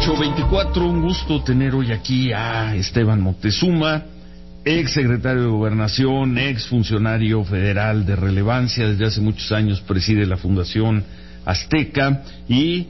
8:24, un gusto tener hoy aquí a Esteban Moctezuma, ex secretario de Gobernación, ex funcionario federal de relevancia, desde hace muchos años preside la Fundación Azteca y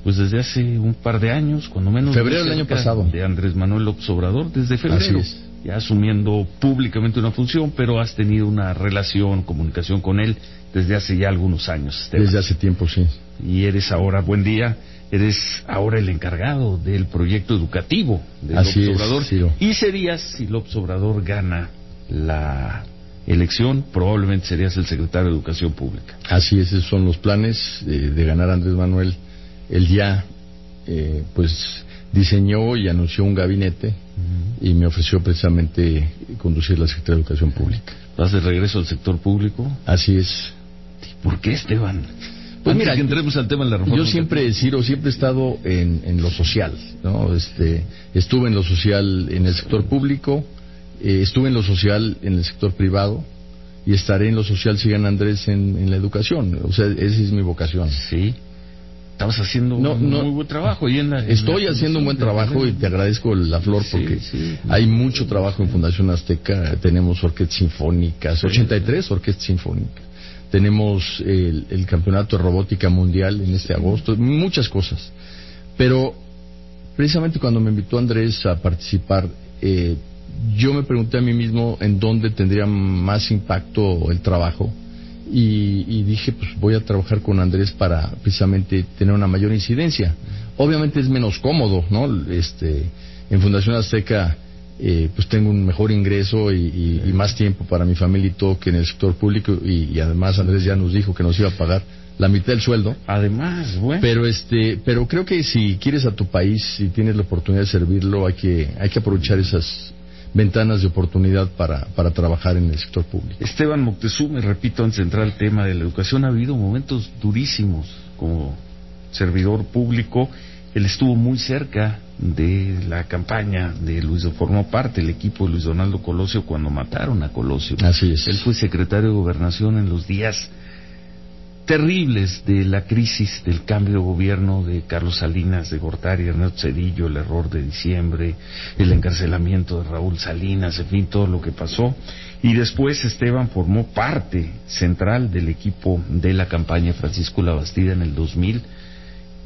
pues desde hace un par de años, cuando menos febrero del año pasado, de Andrés Manuel López Obrador, desde febrero. Así es. Ya asumiendo públicamente una función, pero has tenido una relación, comunicación con él desde hace ya algunos años, Esteban. Desde hace tiempo, sí. Y eres ahora, buen día, eres ahora el encargado del proyecto educativo de López Obrador. Ciro. Y serías, si López Obrador gana la elección, probablemente serías el secretario de Educación Pública. Así es, esos son los planes de ganar Andrés Manuel. Él ya, pues, diseñó y anunció un gabinete y me ofreció precisamente conducir la Secretaría de Educación Pública. ¿Vas de regreso al sector público? Así es. ¿Por qué, Esteban? Pues Antes mira, que entremos al tema de la reforma. Yo siempre, Ciro, siempre he estado en lo social, ¿no? Estuve en lo social en el sector público, estuve en lo social en el sector privado y estaré en lo social si gana Andrés en la educación. O sea, esa es mi vocación. Sí. Estabas haciendo un muy buen trabajo. Estoy haciendo un buen trabajo y te agradezco la flor porque hay mucho trabajo en Fundación Azteca. Tenemos orquestas sinfónicas, 83 orquestas sinfónicas. Tenemos el campeonato de robótica mundial en este agosto, muchas cosas. Pero precisamente cuando me invitó Andrés a participar, yo me pregunté a mí mismo en dónde tendría más impacto el trabajo. Y dije, pues voy a trabajar con Andrés para precisamente tener una mayor incidencia. Obviamente es menos cómodo, ¿no? En Fundación Azteca pues tengo un mejor ingreso y más tiempo para mi familia y todo que en el sector público y además Andrés ya nos dijo que nos iba a pagar la mitad del sueldo. Además, bueno. Pero creo que si quieres a tu país, si tienes la oportunidad de servirlo, hay que aprovechar esas ventanas de oportunidad para trabajar en el sector público. Esteban Moctezuma, repito, antes de entrar al tema de la educación, ha habido momentos durísimos como servidor público. Él estuvo muy cerca de la campaña de Luis, formó parte del equipo de Luis Donaldo Colosio cuando mataron a Colosio. Así es. Él fue secretario de Gobernación en los días terribles de la crisis del cambio de gobierno de Carlos Salinas de Gortari, Ernesto Zedillo, el error de diciembre, el encarcelamiento de Raúl Salinas, en fin, todo lo que pasó. Y después Esteban formó parte central del equipo de la campaña Francisco Labastida en el 2000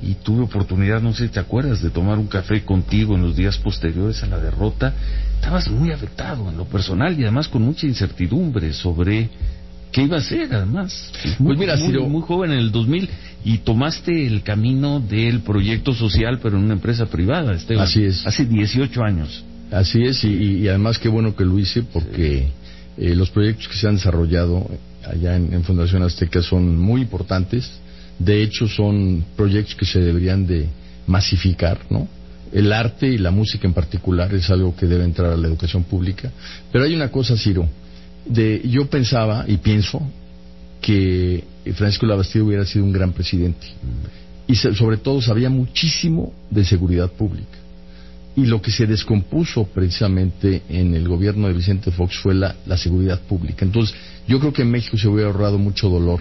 y tuve oportunidad, no sé si te acuerdas, de tomar un café contigo en los días posteriores a la derrota. Estabas muy afectado en lo personal y además con mucha incertidumbre sobre ¿qué iba a hacer, además? Pues mira, Ciro, muy joven en el 2000 y tomaste el camino del proyecto social, pero en una empresa privada, Esteban. Así es. Hace 18 años. Así es, y además qué bueno que lo hice porque los proyectos que se han desarrollado allá en Fundación Azteca son muy importantes. De hecho, son proyectos que se deberían de masificar, ¿no? El arte y la música en particular es algo que debe entrar a la educación pública. Pero hay una cosa, Ciro. Yo pensaba y pienso que Francisco Labastida hubiera sido un gran presidente y sobre todo sabía muchísimo de seguridad pública y lo que se descompuso precisamente en el gobierno de Vicente Fox fue la seguridad pública. Entonces yo creo que en México se hubiera ahorrado mucho dolor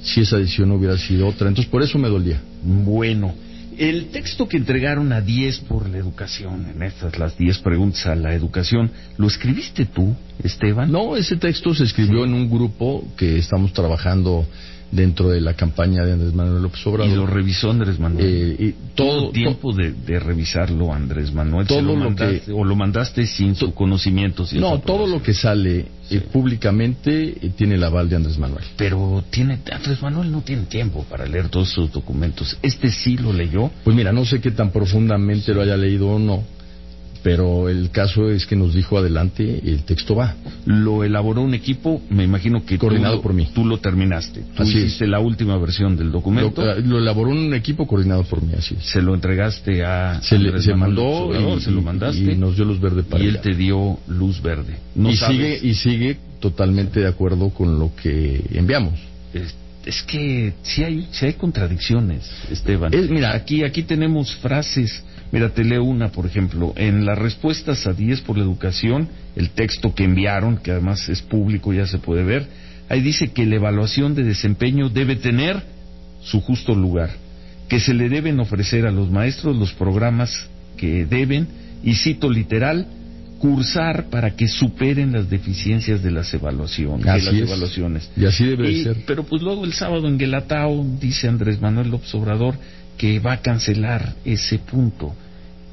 si esa decisión hubiera sido otra, entonces por eso me dolía. Bueno, el texto que entregaron a 10 por la educación, en estas las 10 preguntas a la educación, ¿lo escribiste tú, Esteban? No, ese texto se escribió en un grupo que estamos trabajando dentro de la campaña de Andrés Manuel López Obrador. ¿Y lo revisó Andrés Manuel? Y ¿Todo tiempo de revisarlo Andrés Manuel? ¿O lo mandaste sin su conocimiento? Sin no, todo lo que sale públicamente tiene el aval de Andrés Manuel. Pero Andrés Manuel no tiene tiempo para leer todos esos documentos. ¿Este sí lo leyó? Pues mira, no sé qué tan profundamente lo haya leído o no, pero el caso es que nos dijo adelante, el texto va. Lo elaboró un equipo, me imagino que coordinado por mí. Tú lo terminaste. Tú así hiciste la última versión del documento. Lo elaboró un equipo coordinado por mí, así es. Se lo entregaste a se mandó se lo mandaste y nos dio luz verde para y él te dio luz verde. Sigue totalmente de acuerdo con lo que enviamos. Es que sí hay contradicciones, Esteban. Mira, aquí tenemos frases. Mira, te leo una, por ejemplo. En las respuestas a 10 por la educación, el texto que enviaron, que además es público, ya se puede ver, ahí dice que la evaluación de desempeño debe tener su justo lugar, que se le deben ofrecer a los maestros los programas que deben, y cito literal, cursar para que superen las deficiencias de las evaluaciones. Y así debe ser. Pero pues luego el sábado en Guelatao dice Andrés Manuel López Obrador que va a cancelar ese punto.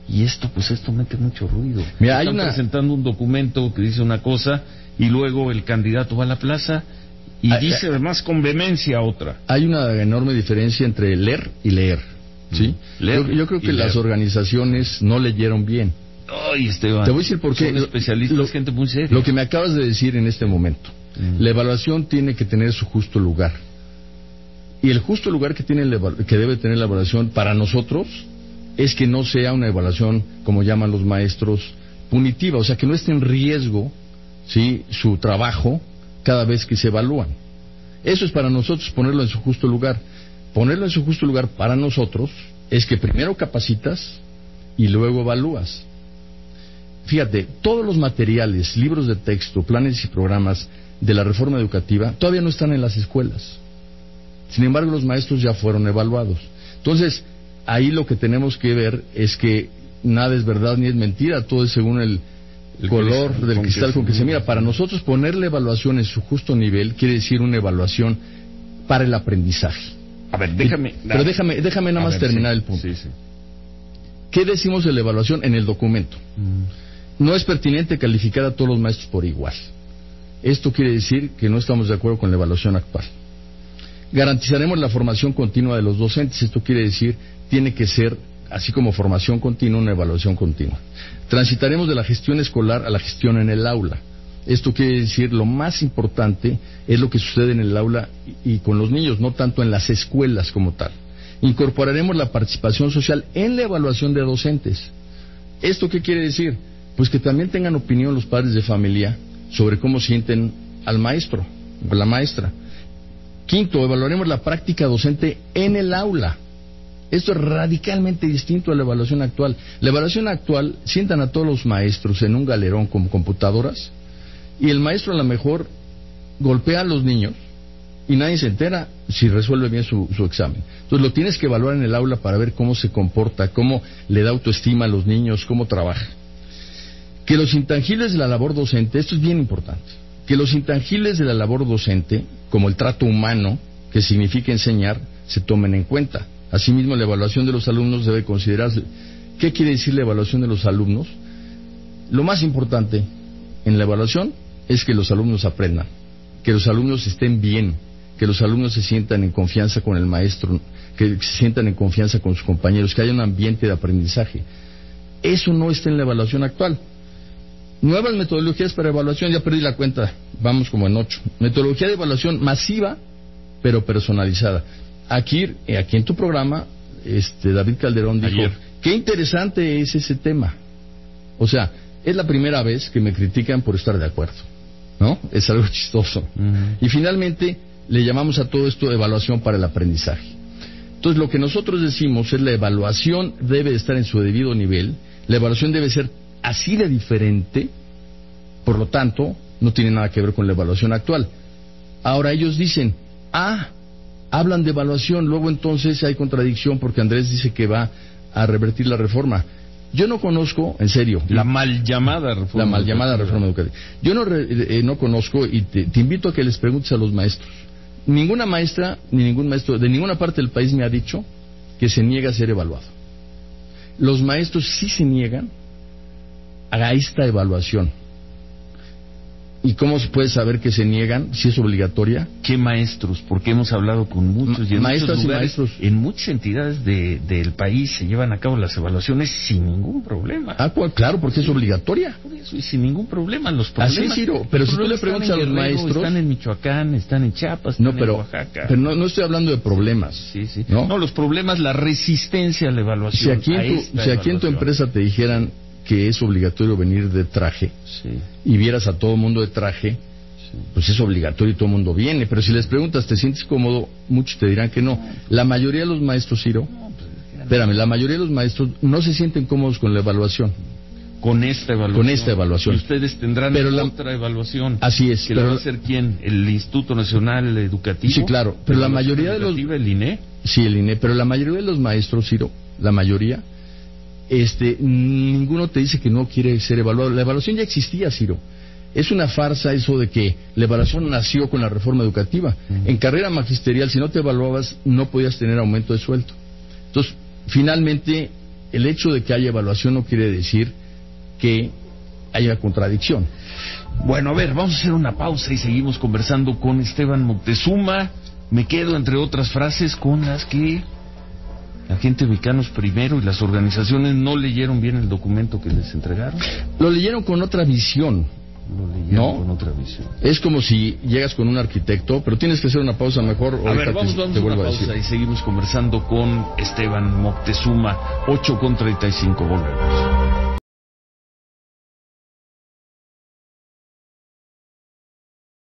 Y esto mete mucho ruido. Mira, están presentando un documento que dice una cosa y luego el candidato va a la plaza y dice además con vehemencia otra. Hay una enorme diferencia entre leer y leer, ¿sí? Yo creo que las organizaciones no leyeron bien. Ay, Esteban, te voy a decir por qué. Son especialistas, gente muy seria. Lo que me acabas de decir en este momento, la evaluación tiene que tener su justo lugar. Y el justo lugar que debe tener la evaluación para nosotros es que no sea una evaluación, como llaman los maestros, punitiva, o sea, que no esté en riesgo, ¿sí?, su trabajo cada vez que se evalúan. Eso es para nosotros ponerlo en su justo lugar. Ponerlo en su justo lugar para nosotros es que primero capacitas y luego evalúas. Fíjate, todos los materiales, libros de texto, planes y programas de la reforma educativa todavía no están en las escuelas. Sin embargo, los maestros ya fueron evaluados. Entonces, ahí lo que tenemos que ver es que nada es verdad ni es mentira, todo es según el color del cristal con que se mira. Para nosotros poner la evaluación en su justo nivel quiere decir una evaluación para el aprendizaje. A ver, déjame nada más terminar el punto. Sí. ¿Qué decimos de la evaluación en el documento? No es pertinente calificar a todos los maestros por igual. Esto quiere decir que no estamos de acuerdo con la evaluación actual. Garantizaremos la formación continua de los docentes. Esto quiere decir, tiene que ser, así como formación continua, una evaluación continua. Transitaremos de la gestión escolar a la gestión en el aula. Esto quiere decir, lo más importante es lo que sucede en el aula y con los niños, no tanto en las escuelas como tal. Incorporaremos la participación social en la evaluación de docentes. ¿Esto qué quiere decir? Pues que también tengan opinión los padres de familia sobre cómo sienten al maestro o la maestra. Quinto, evaluaremos la práctica docente en el aula. Esto es radicalmente distinto a la evaluación actual. La evaluación actual sientan a todos los maestros en un galerón con computadoras y el maestro a lo mejor golpea a los niños y nadie se entera si resuelve bien su examen. Entonces lo tienes que evaluar en el aula para ver cómo se comporta, cómo le da autoestima a los niños, cómo trabaja. Que los intangibles de la labor docente, esto es bien importante, que los intangibles de la labor docente, como el trato humano, que significa enseñar, se tomen en cuenta. Asimismo, la evaluación de los alumnos debe considerarse. ¿Qué quiere decir la evaluación de los alumnos? Lo más importante en la evaluación es que los alumnos aprendan, que los alumnos estén bien, que los alumnos se sientan en confianza con el maestro, que se sientan en confianza con sus compañeros, que haya un ambiente de aprendizaje. Eso no está en la evaluación actual. Nuevas metodologías para evaluación, ya perdí la cuenta, vamos como en 8. Metodología de evaluación masiva, pero personalizada. Aquí en tu programa, David Calderón dijo, ayer, qué interesante es ese tema. O sea, es la primera vez que me critican por estar de acuerdo, ¿no? Es algo chistoso. Y finalmente, le llamamos a todo esto evaluación para el aprendizaje. Entonces, lo que nosotros decimos es la evaluación debe estar en su debido nivel, la evaluación debe ser así de diferente, por lo tanto, no tiene nada que ver con la evaluación actual. Ahora ellos dicen, hablan de evaluación, luego entonces hay contradicción porque Andrés dice que va a revertir la reforma. Yo no conozco, en serio, la mal llamada reforma educativa. Yo no conozco y te invito a que les preguntes a los maestros. Ninguna maestra ni ningún maestro de ninguna parte del país me ha dicho que se niega a ser evaluado. Los maestros sí se niegan a esta evaluación. ¿Y cómo se puede saber que se niegan si es obligatoria? ¿Qué maestros? Porque hemos hablado con muchos y en maestras muchos lugares, y maestros. En muchas entidades del país se llevan a cabo las evaluaciones sin ningún problema. Pues claro, porque es obligatoria. Por eso, y sin ningún problema. Los problemas, así, Ciro, pero si tú le preguntas a los maestros, están en Michoacán, están en Chiapas, están en Oaxaca. Pero no estoy hablando de problemas. Sí. No, los problemas, la resistencia a la evaluación. Si aquí en tu empresa te dijeran que es obligatorio venir de traje, y vieras a todo mundo de traje, pues es obligatorio y todo el mundo viene. Pero si les preguntas, ¿te sientes cómodo? Muchos te dirán que no. La mayoría de los maestros, Ciro, la mayoría de los maestros no se sienten cómodos con la evaluación. Con esta evaluación. Y ustedes tendrán otra evaluación. Así es. ¿Que la va a hacer quién? ¿El Instituto Nacional Educativo? Sí, claro. Pero la mayoría de los... ¿El INE? Sí, el INE, pero la mayoría de los maestros, Ciro, la mayoría, ninguno te dice que no quiere ser evaluado. La evaluación ya existía, Ciro. Es una farsa eso de que la evaluación nació con la reforma educativa. En carrera magisterial, si no te evaluabas, no podías tener aumento de sueldo. Entonces, finalmente, el hecho de que haya evaluación no quiere decir que haya contradicción. Bueno, a ver, vamos a hacer una pausa y seguimos conversando con Esteban Moctezuma. Me quedo, entre otras frases, con las que la gente de Mexicanos Primero y las organizaciones no leyeron bien el documento que les entregaron. Lo leyeron con otra visión. Con otra visión. Es como si llegas con un arquitecto, pero tienes que hacer una pausa mejor. A ver, vamos a una pausa y seguimos conversando con Esteban Moctezuma. 8:35, volvemos.